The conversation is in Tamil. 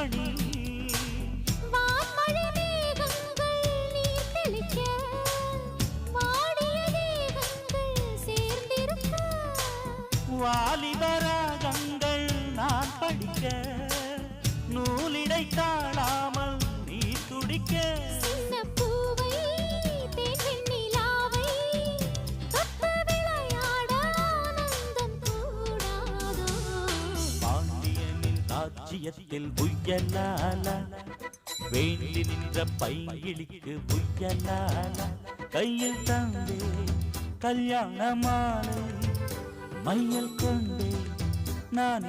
மணி வான்மழை மேகங்கள் நீர் தெளிக்க வாடிய தேகங்கள் சேர்ந்திருக்க வாலிபராகங்கள் நான் படிக்க நூலிடை தாழாமல் நீ துடிக்க சின்ன பூவை தேன் நிலாவை தொட்டு விளையாட ஆனந்தம் கூடாதோ பாண்டியனின் ராஜ்யத்தில் புயலால வேண்டி நின்ற பைங்கிளிக்கு புயலால கையில் தந்தே கல்யாண மாலை மையல் கொண்டே நான்